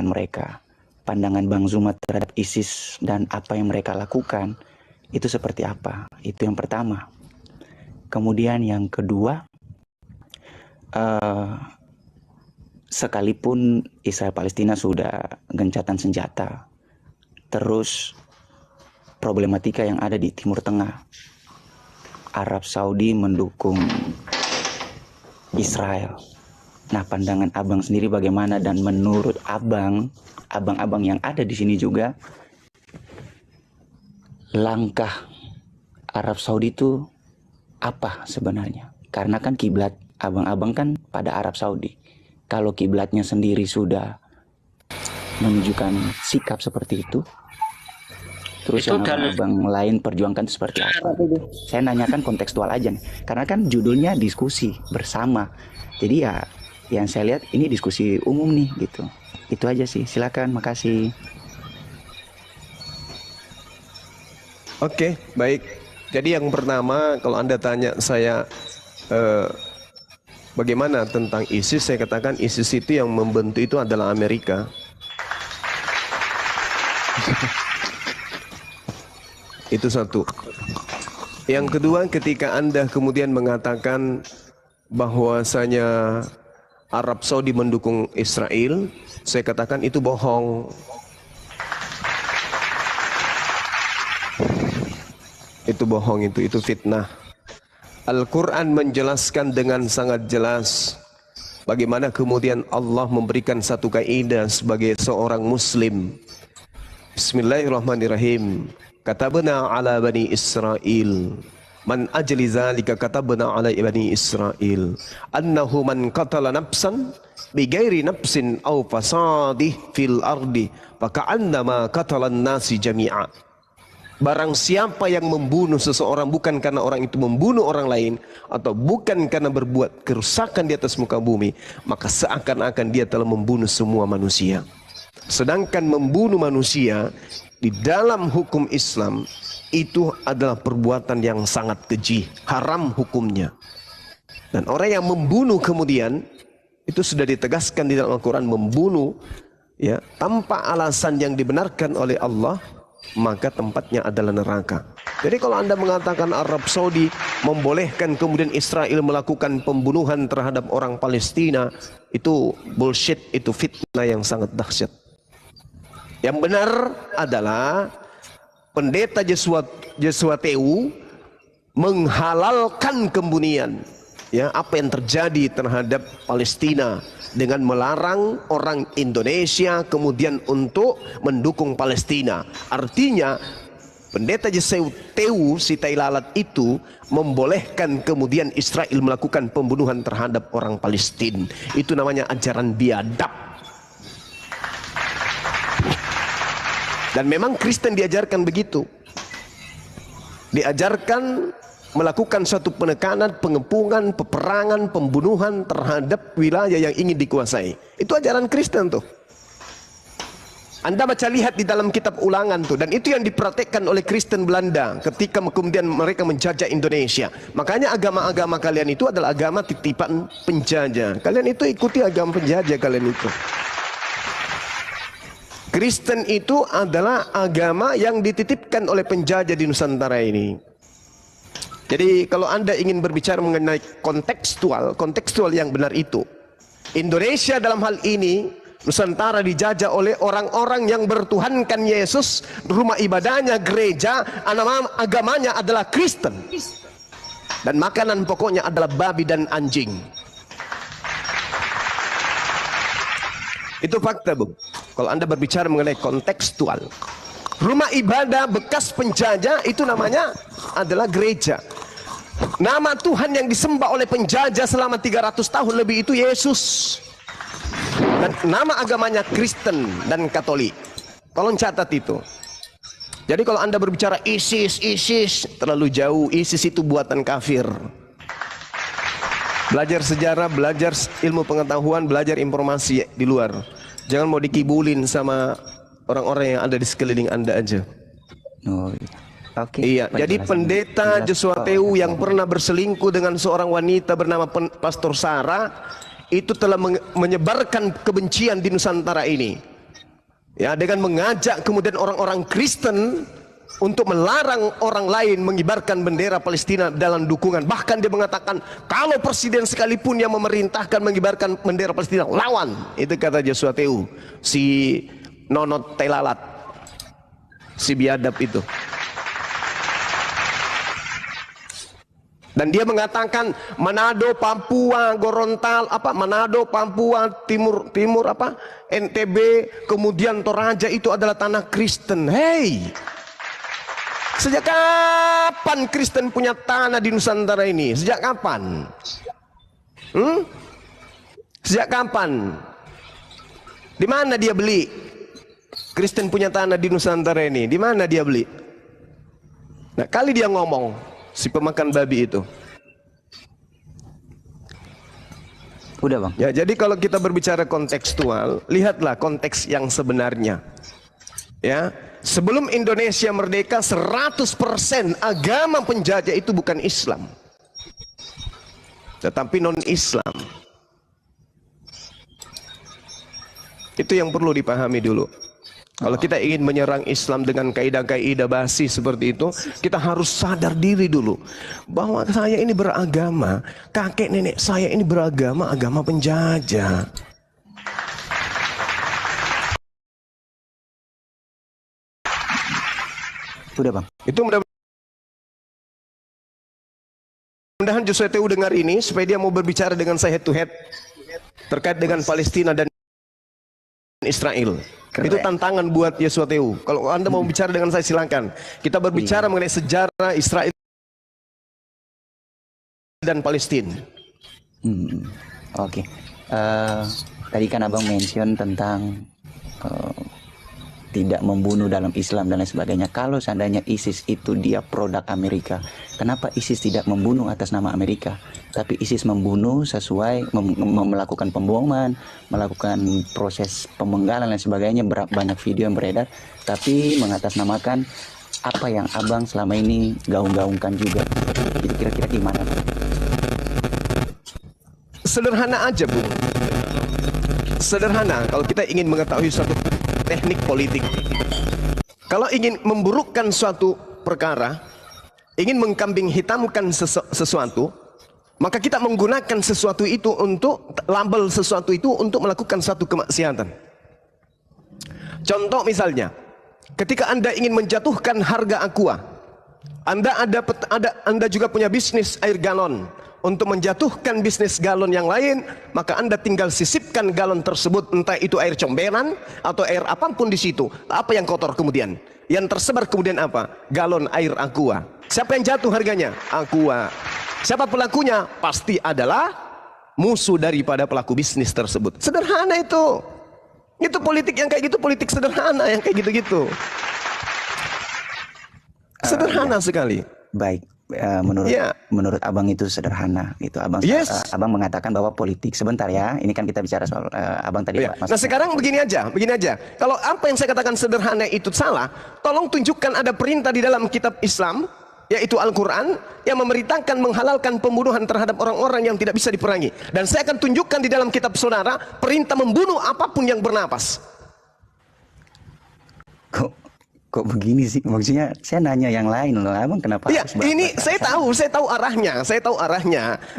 mereka, pandangan Bang Zuma terhadap ISIS dan apa yang mereka lakukan itu seperti apa. Itu yang pertama. Kemudian yang kedua, sekalipun Israel Palestina sudah gencatan senjata, terus problematika yang ada di Timur Tengah, Arab Saudi mendukung Israel. Nah, pandangan abang sendiri bagaimana, dan menurut abang-abang yang ada di sini juga, langkah Arab Saudi itu apa sebenarnya? Karena kan kiblat abang-abang kan pada Arab Saudi. Kalau kiblatnya sendiri sudah menunjukkan sikap seperti itu, terus itu yang abang lain perjuangkan seperti apa? Saya nanyakan kontekstual aja nih. Karena kan judulnya diskusi bersama. Jadi ya yang saya lihat ini diskusi umum nih gitu. Itu aja sih. Silakan, makasih. Oke, baik. Jadi yang pertama, kalau Anda tanya saya bagaimana tentang ISIS, saya katakan ISIS itu yang membentuk itu adalah Amerika. Itu satu. Yang kedua, ketika Anda kemudian mengatakan bahwasanya Arab Saudi mendukung Israel, saya katakan itu bohong. Itu bohong, itu fitnah. Al-Quran menjelaskan dengan sangat jelas bagaimana kemudian Allah memberikan satu kaidah sebagai seorang muslim. Bismillahirrahmanirrahim. Katabna ala bani Israel, man ajli zalika katabna ala bani Israel annahu man qatala nafsan bighairi nafsin aw fasadih fil ardi faka'annama qatalan nasi jami'a. Barang siapa yang membunuh seseorang bukan karena orang itu membunuh orang lain, atau bukan karena berbuat kerusakan di atas muka bumi, maka seakan-akan dia telah membunuh semua manusia. Sedangkan membunuh manusia di dalam hukum Islam itu adalah perbuatan yang sangat keji, haram hukumnya. Dan orang yang membunuh kemudian itu sudah ditegaskan di dalam Al-Quran, membunuh ya tanpa alasan yang dibenarkan oleh Allah, maka tempatnya adalah neraka. Jadi kalau Anda mengatakan Arab Saudi membolehkan kemudian Israel melakukan pembunuhan terhadap orang Palestina, itu bullshit, itu fitnah yang sangat dahsyat. Yang benar adalah pendeta Jeswateu menghalalkan kemunian, ya, apa yang terjadi terhadap Palestina dengan melarang orang Indonesia kemudian untuk mendukung Palestina. Artinya pendeta Jeswateu si tai lalat itu membolehkan kemudian Israel melakukan pembunuhan terhadap orang Palestina. Itu namanya ajaran biadab. Dan memang Kristen diajarkan begitu. Diajarkan melakukan suatu penekanan, pengepungan, peperangan, pembunuhan terhadap wilayah yang ingin dikuasai. Itu ajaran Kristen tuh. Anda baca lihat di dalam kitab Ulangan tuh, dan itu yang dipraktekkan oleh Kristen Belanda ketika kemudian mereka menjajah Indonesia. Makanya agama-agama kalian itu adalah agama titipan penjajah. Kalian itu ikuti agama penjajah kalian itu. Kristen itu adalah agama yang dititipkan oleh penjajah di Nusantara ini. Jadi kalau Anda ingin berbicara mengenai kontekstual yang benar itu, Indonesia dalam hal ini, Nusantara dijajah oleh orang-orang yang bertuhankan Yesus, rumah ibadahnya gereja, nama agamanya adalah Kristen, dan makanan pokoknya adalah babi dan anjing. Itu fakta, Bung. Kalau Anda berbicara mengenai kontekstual, rumah ibadah bekas penjajah itu namanya adalah gereja. Nama Tuhan yang disembah oleh penjajah selama 300 tahun lebih itu Yesus. Dan nama agamanya Kristen dan Katolik. Tolong catat itu. Jadi kalau Anda berbicara ISIS, terlalu jauh. ISIS itu buatan kafir. Belajar sejarah, belajar ilmu pengetahuan, belajar informasi di luar. Jangan mau dikibulin sama orang-orang yang ada di sekeliling Anda aja. Oh, okay. Iya, jadi pendeta Jeswateu yang pernah berselingkuh dengan seorang wanita bernama Pastor Sarah itu telah menyebarkan kebencian di Nusantara ini. Ya, dengan mengajak kemudian orang-orang Kristen untuk melarang orang lain mengibarkan bendera Palestina dalam dukungan. Bahkan dia mengatakan kalau presiden sekalipun yang memerintahkan mengibarkan bendera Palestina, lawan. Itu kata Joshua Teu, si nonot telalat, si biadab itu. Dan dia mengatakan Manado, Papua, Gorontalo, Manado, Papua, Timur NTB, kemudian Toraja itu adalah tanah Kristen. Hey, sejak kapan Kristen punya tanah di Nusantara ini? Sejak kapan? Sejak kapan? Di mana dia beli? Kristen punya tanah di Nusantara ini. Di mana dia beli? Nah, kali dia ngomong, si pemakan babi itu. Udah bang. Ya, jadi kalau kita berbicara kontekstual, lihatlah konteks yang sebenarnya. Ya, sebelum Indonesia merdeka 100% agama penjajah itu bukan Islam, tetapi non-Islam. Itu yang perlu dipahami dulu. Kalau kita ingin menyerang Islam dengan kaidah-kaidah basi seperti itu, kita harus sadar diri dulu bahwa saya ini beragama, kakek nenek saya ini beragama, agama penjajah. Udah bang. Itu mudah-mudahan Joshua Teu dengar ini supaya dia mau berbicara dengan saya head to head terkait dengan Palestina dan Israel. Keren. Itu tantangan buat Joshua Teu. Kalau Anda mau bicara dengan saya silakan. Kita berbicara mengenai sejarah Israel dan Palestina. Oke. Tadi kan abang mention tentang tidak membunuh dalam Islam dan lain sebagainya. Kalau seandainya ISIS itu dia produk Amerika, kenapa ISIS tidak membunuh atas nama Amerika? Tapi ISIS membunuh sesuai melakukan pemboman, melakukan proses pemenggalan dan sebagainya. Banyak video yang beredar, tapi mengatasnamakan apa yang abang selama ini gaung-gaungkan juga. Jadi kira-kira gimana? Sederhana aja, Bu. Sederhana kalau kita ingin mengetahui suatu teknik politik. Kalau ingin memburukkan suatu perkara, ingin mengkambing hitamkan sesuatu, maka kita menggunakan sesuatu itu untuk label sesuatu itu untuk melakukan satu kemaksiatan. Contoh misalnya, ketika Anda ingin menjatuhkan harga aqua, Anda juga punya bisnis air galon. Untuk menjatuhkan bisnis galon yang lain, maka Anda tinggal sisipkan galon tersebut, entah itu air comberan atau air apapun di situ. Apa yang kotor kemudian? Yang tersebar kemudian apa? Galon air aqua. Siapa yang jatuh harganya? Aqua. Siapa pelakunya? Pasti adalah musuh daripada pelaku bisnis tersebut. Sederhana itu. Itu politik yang kayak gitu, politik sederhana yang kayak gitu-gitu. Sederhana sekali. Baik. Menurut abang itu sederhana gitu. Abang mengatakan bahwa politik, sebentar ya, ini kan kita bicara soal abang tadi. Nah sekarang begini aja. Kalau apa yang saya katakan sederhana itu salah, tolong tunjukkan ada perintah di dalam kitab Islam, yaitu Al-Quran, yang memerintahkan menghalalkan pembunuhan terhadap orang-orang yang tidak bisa diperangi. Dan saya akan tunjukkan di dalam kitab saudara perintah membunuh apapun yang bernapas. Kok begini sih? Maksudnya saya nanya yang lain loh, abang kenapa? Ya, ini saya tahu arahnya.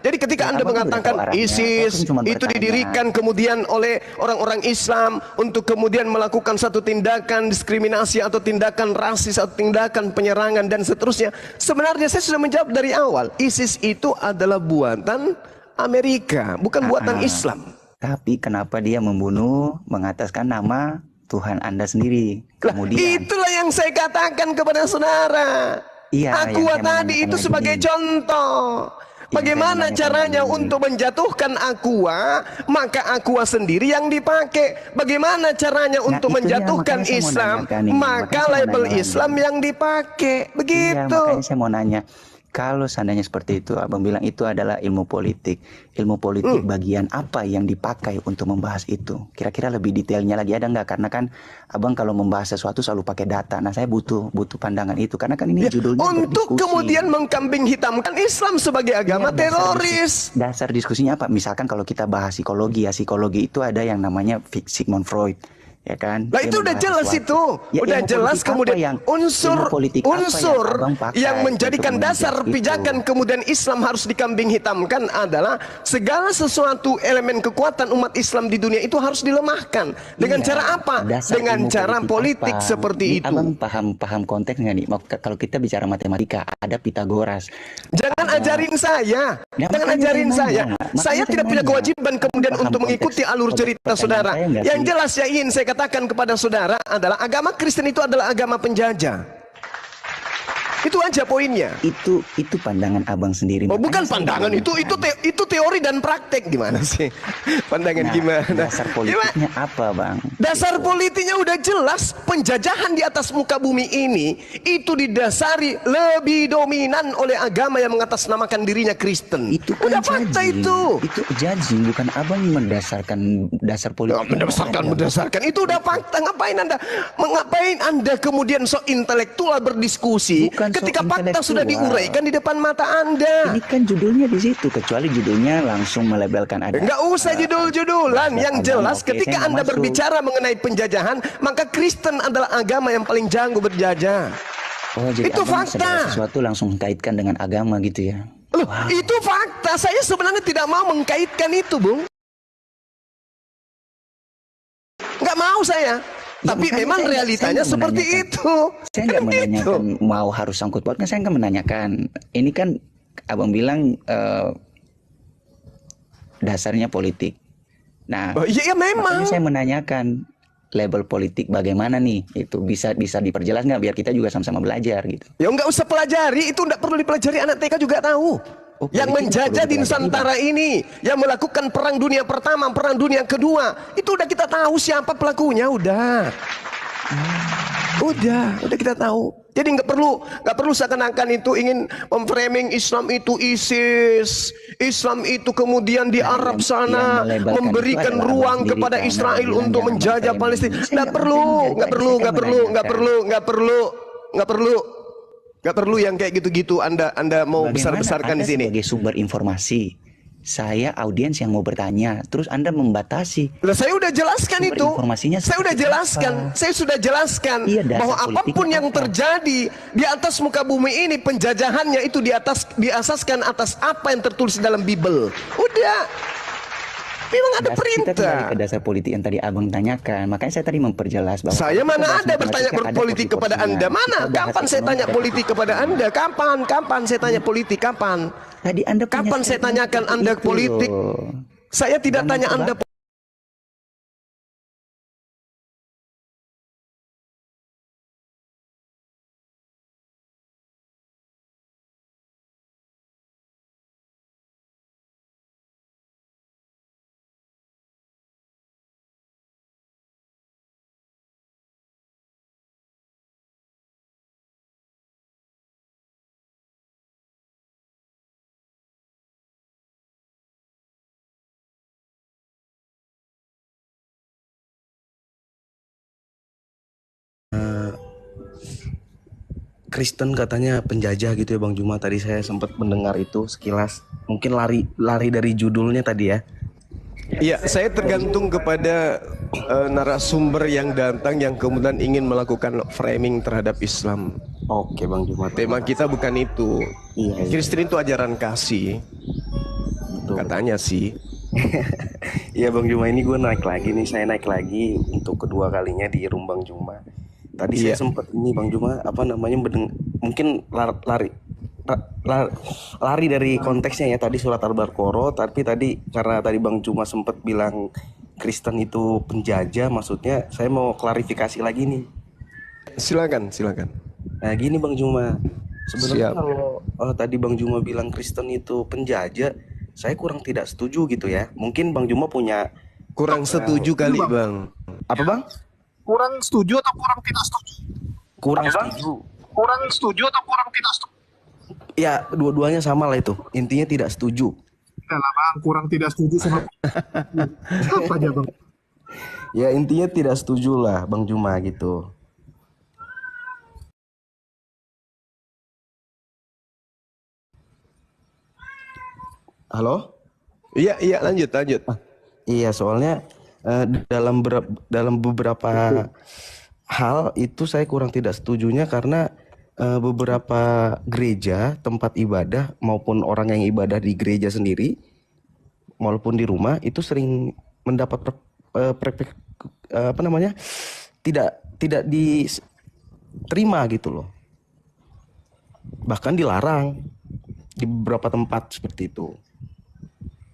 Jadi ketika Anda mengatakan ISIS itu didirikan kemudian oleh orang-orang Islam untuk kemudian melakukan satu tindakan diskriminasi atau tindakan rasis atau tindakan penyerangan dan seterusnya, sebenarnya saya sudah menjawab dari awal. ISIS itu adalah buatan Amerika, bukan buatan Islam. Tapi kenapa dia membunuh mengataskan nama Tuhan Anda sendiri? Kemudian itulah yang saya katakan kepada saudara. Aqua tadi itu sebagai contoh. Bagaimana caranya untuk menjatuhkan aqua, maka aqua sendiri yang dipakai. Bagaimana caranya untuk menjatuhkan Islam, maka label Islam yang dipakai. Begitu. Makanya saya mau nanya, kalau seandainya seperti itu, abang bilang itu adalah ilmu politik. Ilmu politik bagian apa yang dipakai untuk membahas itu? Kira-kira lebih detailnya lagi ada nggak? Karena kan abang kalau membahas sesuatu selalu pakai data. Nah saya butuh pandangan itu. Karena kan ini judulnya untuk berdiskusi. Kemudian mengkambing hitamkan Islam sebagai agama teroris. Dasar diskusinya apa? Misalkan kalau kita bahas psikologi ya, psikologi itu ada yang namanya Sigmund Freud. ya kan? Lah Dia itu udah membahas jelas sesuatu. itu, Ya, udah ilmu jelas. politik apa Kemudian yang unsur ilmu politik apa yang unsur abang pakai yang untuk menjadikan dasar menunjukkan pijakan itu? kemudian Islam harus dikambing hitamkan adalah segala sesuatu elemen kekuatan umat Islam di dunia itu harus dilemahkan. Dengan Iya, cara apa? dasar Dengan ilmu cara politik apa? seperti Ini itu. abang paham konteks nggak nih? Kalau kita bicara matematika, ada Pitagoras. Jangan ajarin saya, Ya, jangan makanya ajarin saya saya. nanya. Makanya Saya saya tidak punya nanya. kewajiban kemudian Paham untuk mengikuti konteks- alur konteks cerita pertanyaan saudara. saya nggak Yang sih? jelas yang ingin saya katakan kepada saudara adalah agama Kristen itu adalah agama penjajah. Itu aja poinnya. Itu pandangan abang sendiri. Oh, Makanya bukan saya pandangan, mengatakan. itu teori dan praktek. Gimana sih? Pandangan Nah, gimana? dasar politiknya apa, Bang? Dasar politiknya udah jelas. Penjajahan di atas muka bumi ini itu didasari lebih dominan oleh agama yang mengatasnamakan dirinya Kristen. Itu kan Udah fakta judging. itu. Itu judging, bukan abang mendasarkan dasar Ya, politik. berdasarkan itu udah fakta. Ngapain anda kemudian sok intelektual berdiskusi Bukan sok ketika fakta sudah intelektual. diuraikan di depan mata anda? Ini kan judulnya di situ, kecuali judulnya langsung melabelkan ada. Enggak usah judul-judulan. Yang agama. jelas Oke, ketika saya nggak anda masuk. berbicara mengenai penjajahan, maka Kristen adalah agama yang paling jago berjajah. Oh, jadi Itu abang fakta. segala sesuatu langsung kaitkan dengan agama gitu ya? Loh, itu fakta. Saya sebenarnya tidak mau mengkaitkan itu, Bung. Nggak mau saya. Ya, Tapi makanya memang saya realitanya nggak seperti menanyakan. itu. Saya nggak Kan menanyakan gitu. mau harus sangkut pautnya, saya nggak menanyakan. Ini kan abang bilang dasarnya politik. Nah, Oh, iya, memang. makanya saya menanyakan label politik bagaimana nih? Itu bisa diperjelas nggak biar kita juga sama-sama belajar gitu. Ya nggak usah pelajari, itu nggak perlu dipelajari, anak TK juga tahu. Oh, Yang politik nggak menjajah perlu di dipelajari, Nusantara ini, yang melakukan perang dunia pertama, perang dunia kedua, itu udah kita tahu siapa pelakunya, udah kita tahu. Jadi nggak perlu seakan-akan itu ingin memframing Islam itu ISIS, Islam itu kemudian di Nah, Arab yang sana melebalkan memberikan itu adalah ruang Allah sendiri, kepada karena Israel bilang untuk jangan menjajah memframing. Palestina. Saya Nggak nggak perlu, memframing, nggak perlu, saya nggak perlu, nggak menanyakan. perlu, nggak perlu, nggak perlu. Nggak perlu yang kayak gitu-gitu. Anda mau Bagaimana besar-besarkan Anda di sini. sebagai sumber informasi? Saya audiens yang mau bertanya, terus Anda membatasi. Lah saya udah jelaskan Sumber itu. informasinya Saya udah seperti jelaskan. apa? Saya sudah jelaskan Iya, dasar bahwa politiknya apapun yang apa? terjadi di atas muka bumi ini penjajahannya itu diasaskan atas apa yang tertulis dalam Bible. Udah. Memang ada Kita kembali perintah. ke dasar politik yang tadi abang tanyakan. Makanya saya tadi memperjelas bahwa Saya kalau kita mana bahas ada bertanya matematika, ada politik kepada porsi-porsinya. Anda? Mana? Kita bahas Kapan saya ekonomi, tanya ada politik kepada porsi-porsinya. Anda? Kapan saya tanya politik? Kapan? Tadi Anda punya Kapan saya statement tanyakan seperti Anda itu politik? loh. Saya tidak Jangan tanya coba. Anda. Kristen katanya penjajah gitu ya Bang Juma. Tadi saya sempat mendengar itu sekilas. Mungkin lari dari judulnya tadi ya. Ya, saya tergantung kepada narasumber yang datang yang kemudian ingin melakukan framing terhadap Islam. Oke Bang Juma. Tema kita bukan itu. Iya. Kristen itu ajaran kasih, Betul. katanya sih. Iya Bang Juma, ini gue naik lagi nih. Saya naik lagi untuk kedua kalinya di Room Bang Juma. Tadi Iya. saya sempat ini Bang Juma mungkin lari dari konteksnya ya, tadi surat Al-Baqarah, tapi tadi karena tadi Bang Juma sempat bilang Kristen itu penjajah, maksudnya saya mau klarifikasi lagi nih. Silakan. Nah gini Bang Juma, sebenarnya Siap. kalau tadi Bang Juma bilang Kristen itu penjajah, saya kurang tidak setuju gitu ya. Mungkin Bang Juma punya Kurang setuju kali, Bang. apa Bang? Kurang setuju atau kurang tidak setuju? Kurang setuju. Kurang setuju atau kurang tidak setuju? Ya dua-duanya sama lah itu. Intinya tidak setuju. Enggak lah bang, kurang tidak setuju sama apa aja bang? Ya intinya tidak setuju lah Bang Juma gitu. Halo? Iya, lanjut. Iya soalnya dalam beberapa hal itu saya kurang tidak setujunya karena beberapa gereja tempat ibadah maupun orang yang ibadah di gereja sendiri maupun di rumah itu sering mendapat apa namanya tidak diterima gitu loh, bahkan dilarang di beberapa tempat seperti itu.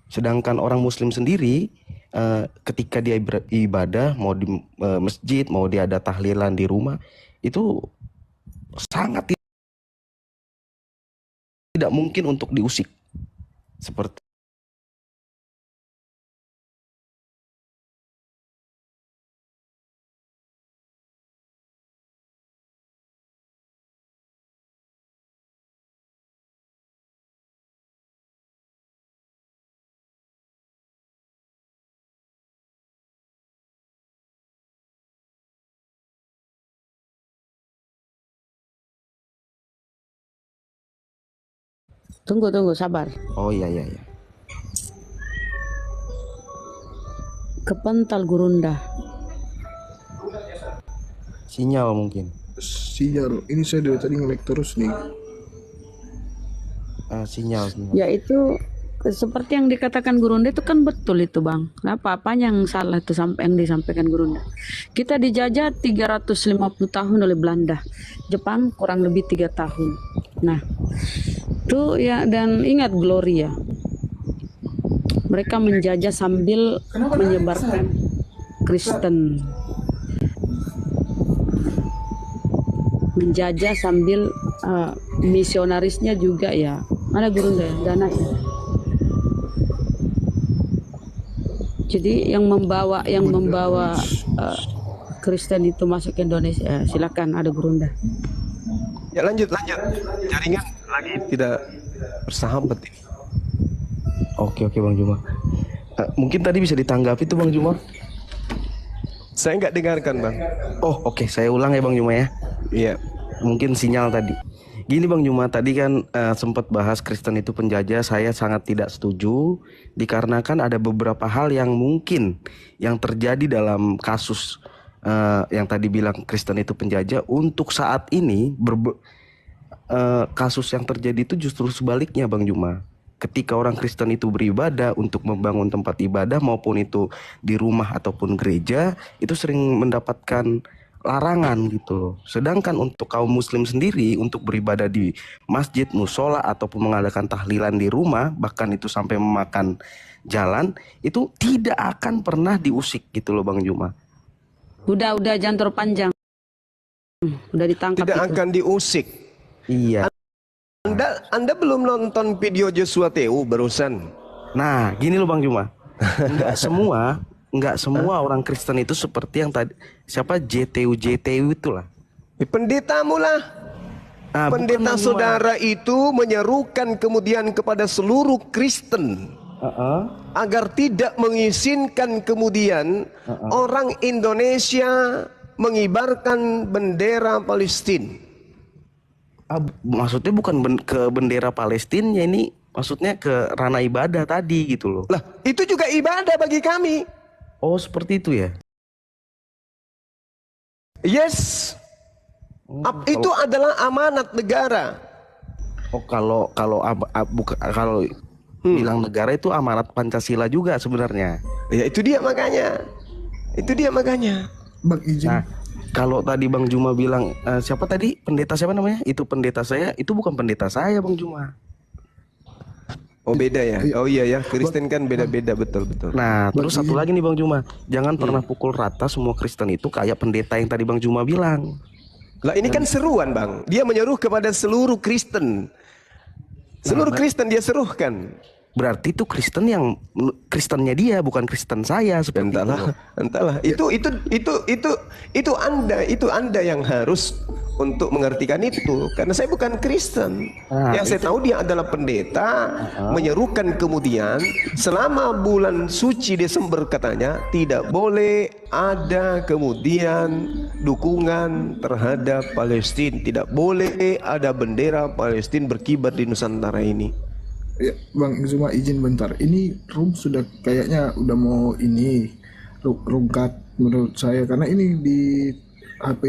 Sedangkan orang Muslim sendiri ketika dia ibadah mau di masjid mau dia ada tahlilan di rumah itu sangat tidak mungkin untuk diusik seperti. Tunggu, sabar. Oh iya. Kepental Gurunda. Sinyal mungkin. Sinyal. Ini saya dari tadi nge-lag terus nih. Sinyal. Ya itu seperti yang dikatakan Gurunda itu kan betul itu Bang. Apa yang salah itu sampai yang disampaikan Gurunda. Kita dijajah 350 tahun oleh Belanda. Jepang kurang lebih 3 tahun. Nah, itu ya, dan ingat Gloria. Mereka menjajah sambil menyebarkan Kristen. Menjajah sambil misionarisnya juga ya. Mana Gurunda ya? Dana ya. Jadi yang membawa Kristen itu masuk ke Indonesia, silakan ada Gurunda. Ya lanjut. Jaringan lagi tidak bersahabat ini. Oke Bang Juma. Mungkin tadi bisa ditanggapi tuh Bang Juma. Saya nggak dengarkan Bang. Oh oke, saya ulang ya Bang Juma ya. Iya. Mungkin sinyal tadi. Gini Bang Juma, tadi kan sempat bahas Kristen itu penjajah. Saya sangat tidak setuju dikarenakan ada beberapa hal yang mungkin yang terjadi dalam kasus yang tadi bilang Kristen itu penjajah. Untuk saat ini kasus yang terjadi itu justru sebaliknya Bang Juma. Ketika orang Kristen itu beribadah untuk membangun tempat ibadah maupun itu di rumah ataupun gereja, itu sering mendapatkan larangan gitu loh. Sedangkan untuk kaum Muslim sendiri untuk beribadah di masjid, musola ataupun mengadakan tahlilan di rumah, bahkan itu sampai memakan jalan, itu tidak akan pernah diusik gitu loh Bang Juma. Udah jangan terpanjang. Udah ditangkap. Tidak itu akan diusik. Iya. Anda belum nonton video Joshua TU barusan? Nah, gini loh Bang Juma. Enggak semua orang Kristen itu seperti yang tadi siapa JTU itulah. Pendetamu lah. Pendeta saudara itu menyerukan kemudian kepada seluruh Kristen agar tidak mengizinkan kemudian orang Indonesia mengibarkan bendera Palestina. Maksudnya bukan ke bendera Palestina, ini maksudnya ke ranah ibadah tadi gitu loh. Lah, itu juga ibadah bagi kami. Oh, seperti itu ya? Yes. Itu adalah amanat negara. Oh, kalau bilang negara itu amanat Pancasila juga sebenarnya. Ya itu dia makanya. Bang izin. Nah, kalau tadi Bang Juma bilang siapa tadi pendeta siapa namanya? Itu pendeta saya, itu bukan pendeta saya Bang Juma. Oh beda ya. Oh iya ya, Kristen kan beda-beda betul. Nah, terus satu lagi nih Bang Juma, jangan pernah pukul rata semua Kristen itu kayak pendeta yang tadi Bang Juma bilang. Lah ini kan seruan Bang. Dia menyeru kepada seluruh Kristen. Seluruh Kristen dia serukan. Berarti itu Kristen yang Kristennya dia, bukan Kristen saya seperti entahlah. Itu Anda yang harus untuk mengertikan itu, karena saya bukan Kristen. Yang saya tahu dia adalah pendeta menyerukan kemudian selama bulan suci Desember katanya tidak boleh ada kemudian dukungan terhadap Palestina, tidak boleh ada bendera Palestina berkibar di Nusantara ini. Ya, Bang Zuma izin bentar. Ini room sudah kayaknya udah mau ini rungkat menurut saya, karena ini di HP